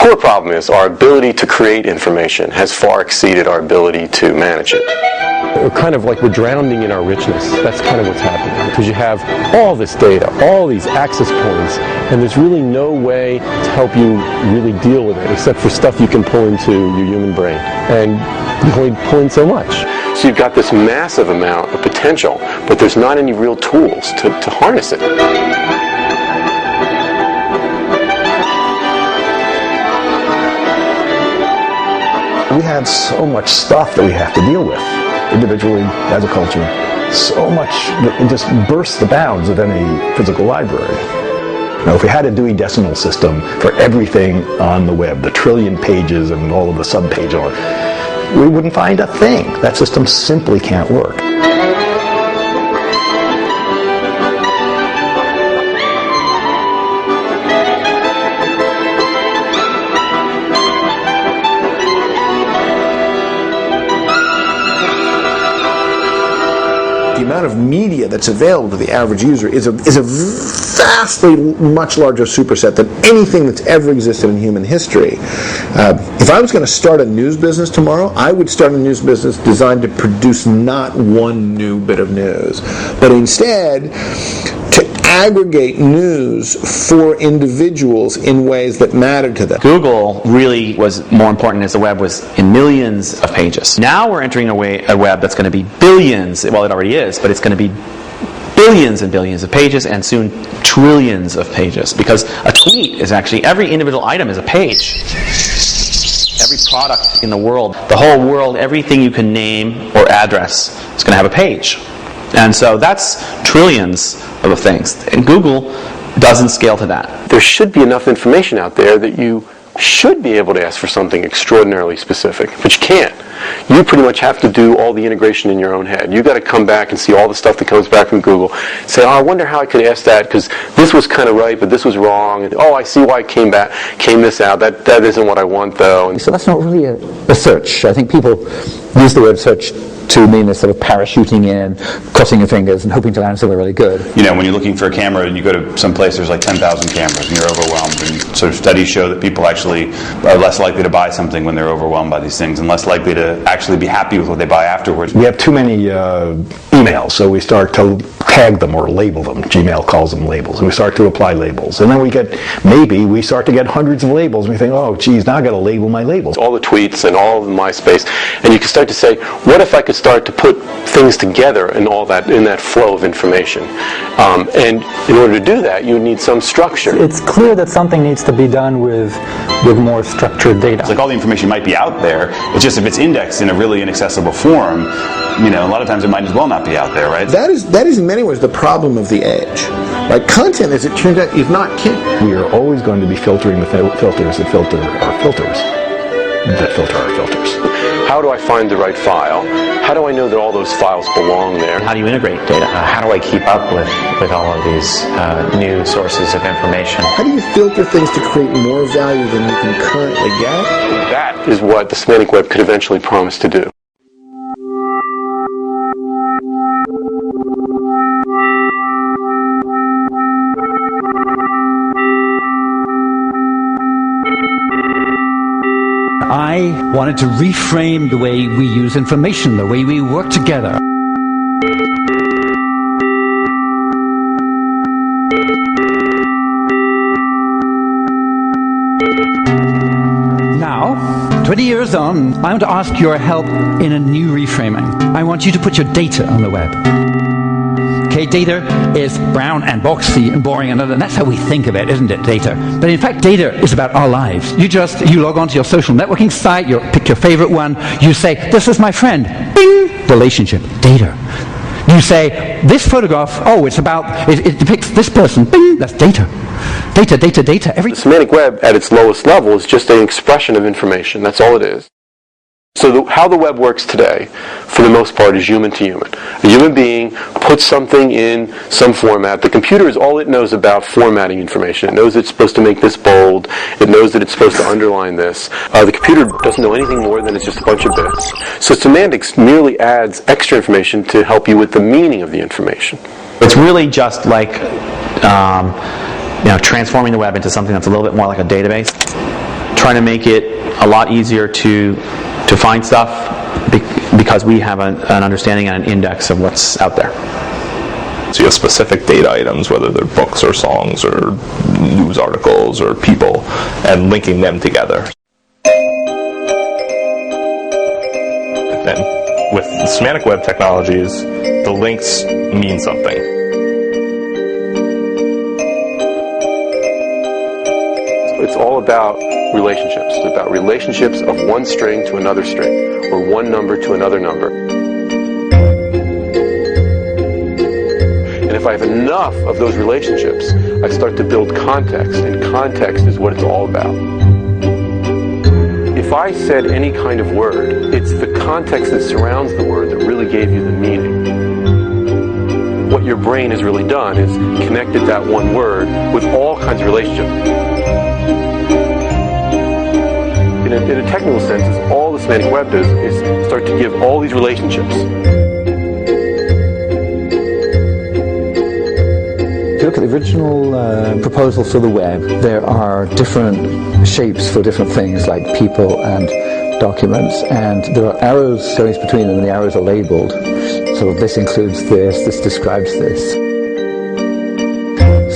core problem is our ability to create information has far exceeded our ability to manage it. We're kind of like we're drowning in our richness. That's kind of what's happening, because you have all this data, all these access points, and there's really no way to help you really deal with it except for stuff you can pull into your human brain. And you can only pull in so much. So you've got this massive amount of potential, but there's not any real tools to harness it. We have so much stuff that we have to deal with, individually, as a culture. So much that it just bursts the bounds of any physical library. Now, if we had a Dewey Decimal System for everything on the web, the trillion pages and all of the subpages on it, we wouldn't find a thing. That system simply can't work. The amount of media that's available to the average user is a vastly much larger superset than anything that's ever existed in human history. If I was going to start a news business tomorrow, I would start a news business designed to produce not one new bit of news, but instead to aggregate news for individuals in ways that mattered to them. Google really was more important as the web was in millions of pages. Now we're entering a web that's going to be billions, well it already is, but it's going to be billions and billions of pages and soon trillions of pages, because a tweet is actually, every individual item is a page. Every product in the world, the whole world, everything you can name or address is going to have a page. And so that's trillions of things. And Google doesn't scale to that. There should be enough information out there that you should be able to ask for something extraordinarily specific, but you can't. You pretty much have to do all the integration in your own head. You've got to come back and see all the stuff that comes back from Google. Say, oh, I wonder how I could ask that, because this was kind of right, but this was wrong. And, oh, I see why it came this out. That isn't what I want, though. And so that's not really a search. I think people use the word search to mean this sort of parachuting in, crossing your fingers, and hoping to land somewhere really good. You know, when you're looking for a camera and you go to some place, there's like 10,000 cameras, and you're overwhelmed. And sort of studies show that people actually are less likely to buy something when they're overwhelmed by these things, and less likely to actually be happy with what they buy afterwards. We have too many emails, so we start to tag them or label them. Gmail calls them labels, and we start to apply labels. And then we start to get hundreds of labels, and we think, oh, geez, now I've got to label my labels. All the tweets and all of the MySpace, and you can start to say, what if I could start to put things together and all that in that flow of information? And in order to do that, you need some structure. It's clear that something needs to be done with more structured data. It's like all the information might be out there. It's just if it's indexed in a really inaccessible form, you know, a lot of times it might as well not be out there, right? That is in many ways the problem of the age. Right? Content, as it turns out, is not king. We are always going to be filtering the filters that filter our filters that filter our filters. How do I find the right file? How do I know that all those files belong there? How do you integrate data? How do I keep up with all of these new sources of information? How do you filter things to create more value than you can currently get? That is what the semantic web could eventually promise to do. I wanted to reframe the way we use information, the way we work together. Now, 20 years on, I want to ask your help in a new reframing. I want you to put your data on the web. Okay, data is brown and boxy and boring, and that's how we think of it, isn't it, data? But in fact, data is about our lives. You log onto your social networking site, you pick your favorite one, you say, this is my friend, bing, relationship, data. You say, this photograph, oh, it depicts this person, bing, that's data. Data. The semantic web at its lowest level is just an expression of information, that's all it is. So how the web works today, for the most part, is human to human. A human being puts something in some format. The computer is all it knows about formatting information. It knows it's supposed to make this bold. It knows that it's supposed to underline this. The computer doesn't know anything more than it's just a bunch of bits. So semantics merely adds extra information to help you with the meaning of the information. It's really just like transforming the web into something that's a little bit more like a database. trying to make it a lot easier to find stuff because we have an understanding and an index of what's out there. So you have specific data items, whether they're books or songs or news articles or people, and linking them together. And with semantic web technologies, the links mean something. It's all about relationships. It's about relationships of one string to another string, or one number to another number. And if I have enough of those relationships, I start to build context, and context is what it's all about. If I said any kind of word, it's the context that surrounds the word that really gave you the meaning. What your brain has really done is connected that one word with all kinds of relationships. In a technical sense, is all the semantic web does is start to give all these relationships. If you look at the original proposal for the web, there are different shapes for different things like people and documents, and there are arrows going between them, and the arrows are labeled. So this includes this describes this.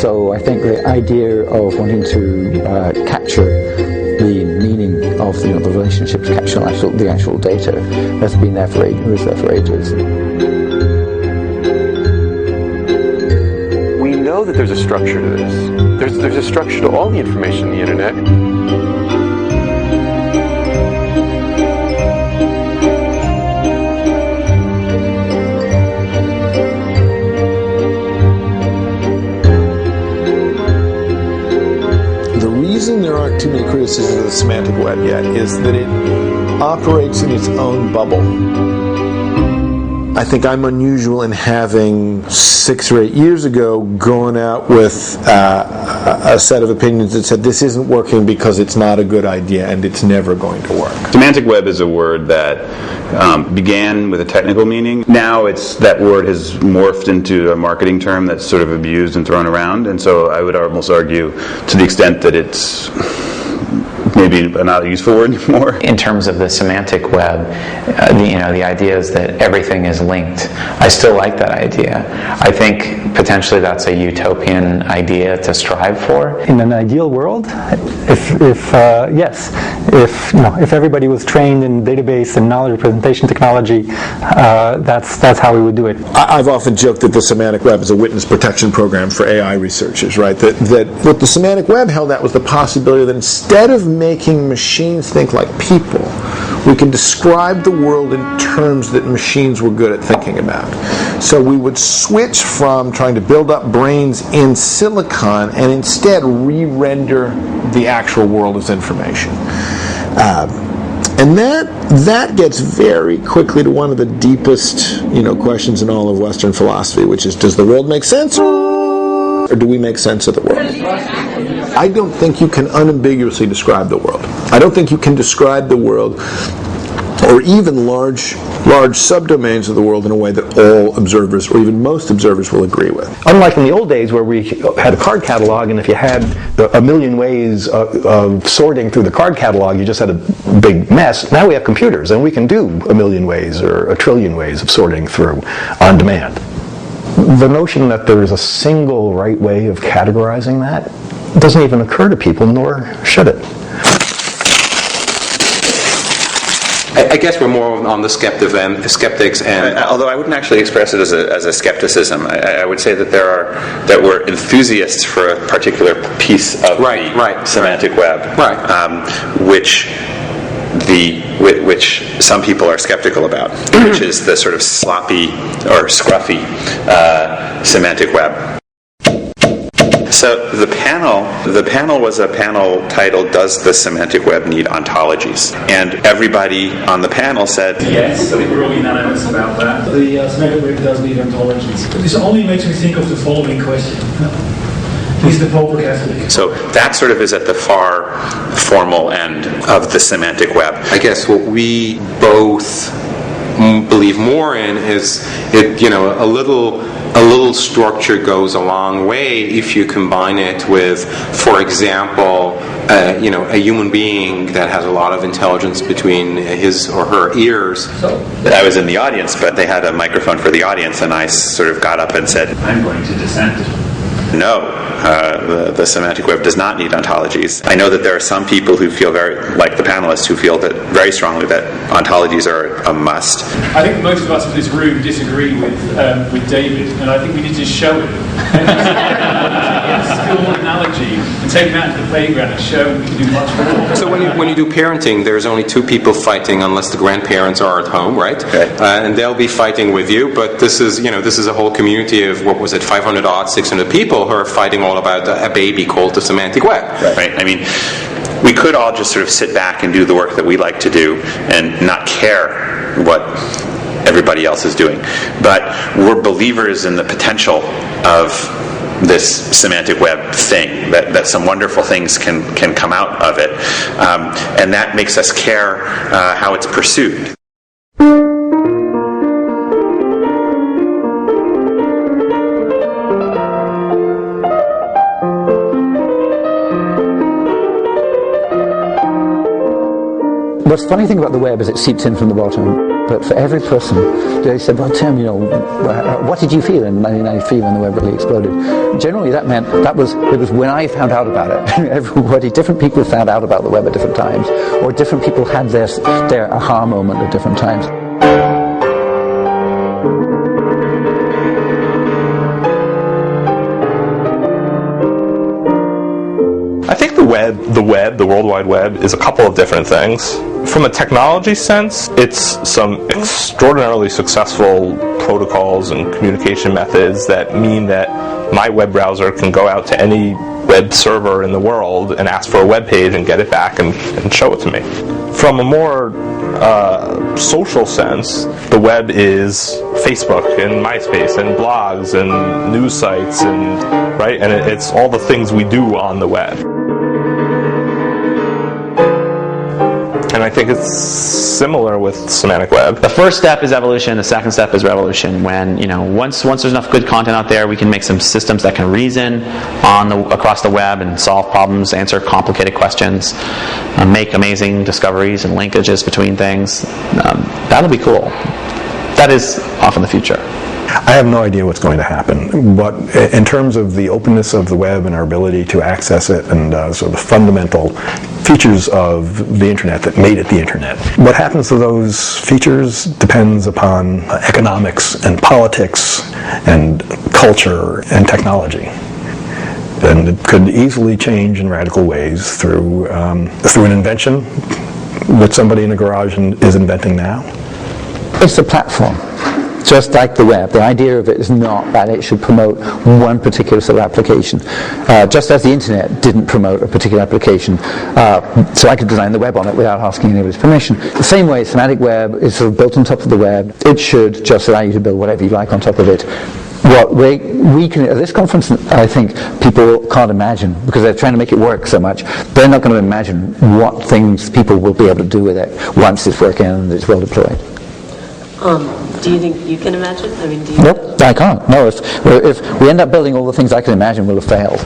So I think the idea of wanting to capture the meaning of the relationships, capture the actual data, has been there for ages. We know that there's a structure to this. There's a structure to all the information on the internet. The reason there aren't too many criticisms of the semantic web yet is that it operates in its own bubble. I think I'm unusual in having 6 or 8 years ago gone out with a set of opinions that said this isn't working because it's not a good idea and it's never going to work. Semantic web is a word that began with a technical meaning. Now that word has morphed into a marketing term that's sort of abused and thrown around, and so I would almost argue to the extent that it's maybe not a useful word anymore. In terms of the semantic web, the idea is that everything is linked. I still like that idea. I think potentially that's a utopian idea to strive for. In an ideal world, if everybody was trained in database and knowledge representation technology, that's how we would do it. I've often joked that the semantic web is a witness protection program for AI researchers, right? That what the semantic web held out was the possibility that instead of making machines think like people, we can describe the world in terms that machines were good at thinking about. So we would switch from trying to build up brains in silicon and instead re-render the actual world as information. And that gets very quickly to one of the deepest, questions in all of Western philosophy, which is, does the world make sense, or do we make sense of the world? I don't think you can unambiguously describe the world. I don't think you can describe the world, or even large subdomains of the world, in a way that all observers, or even most observers, will agree with. Unlike in the old days where we had a card catalog, and if you had a million ways of sorting through the card catalog, you just had a big mess. Now we have computers, and we can do a million ways or a trillion ways of sorting through on demand. The notion that there is a single right way of categorizing that doesn't even occur to people, nor should it. I guess we're more on the skeptics, and although I wouldn't actually express it as a skepticism, I would say that we're enthusiasts for a particular piece of the semantic web, which some people are skeptical about, which is the sort of sloppy or scruffy semantic web. So the panel was a panel titled, "Does the Semantic Web Need Ontologies?" And everybody on the panel said yes. I think we're all unanimous about that. The semantic web does need ontologies. But this only makes me think of the following question. Is the Pope a Catholic? So that sort of is at the far formal end of the semantic web. I guess what we both believe more in is a little structure goes a long way if you combine it with, for example, a human being that has a lot of intelligence between his or her ears. I was in the audience, but they had a microphone for the audience, and I sort of got up and said, I'm going to dissent. No, the semantic web does not need ontologies. I know that there are some people who feel like the panelists, who feel that very strongly that ontologies are a must. I think most of us in this room disagree with David, and I think we need to show it. School analogy and take that to the playground and show we can do much more. So when you do parenting, there's only two people fighting unless the grandparents are at home, right? Okay. And they'll be fighting with you. But this is a whole community of 500 odd, 600 people who are fighting all about a baby called the semantic web. Right. I mean, we could all just sort of sit back and do the work that we like to do and not care what everybody else is doing. But we're believers in the potential of this semantic web thing, that some wonderful things can come out of it, and that makes us care how it's pursued. What's the funny thing about the web is it seeps in from the bottom. But for every person, they said, well, Tim, what did you feel in 1993 when the web really exploded? Generally, that meant it was when I found out about it. Different people found out about the web at different times, or different people had their aha moment at different times. I think the World Wide Web, is a couple of different things. From a technology sense, it's some extraordinarily successful protocols and communication methods that mean that my web browser can go out to any web server in the world and ask for a web page and get it back and show it to me. From a more social sense, the web is Facebook and MySpace and blogs and news sites and it's all the things we do on the web. And I think it's similar with semantic web. The first step is evolution. The second step is revolution. When once there's enough good content out there, we can make some systems that can reason across the web and solve problems, answer complicated questions, make amazing discoveries and linkages between things. That'll be cool. That is off in the future. I have no idea what's going to happen, but in terms of the openness of the web and our ability to access it and sort of the fundamental features of the internet that made it the internet, what happens to those features depends upon economics and politics and culture and technology. And it could easily change in radical ways through an invention that somebody in a garage is inventing now. It's a platform. Just like the web, the idea of it is not that it should promote one particular sort of application. Just as the internet didn't promote a particular application, so I could design the web on it without asking anybody's permission. The same way, semantic web is sort of built on top of the web. It should just allow you to build whatever you like on top of it. What we can, at this conference, I think people can't imagine, because they're trying to make it work so much, they're not going to imagine what things people will be able to do with it once it's working and it's well deployed. Do you think you can imagine? I mean, do you? Nope, I can't. No, if we end up building all the things I can imagine, we'll have failed.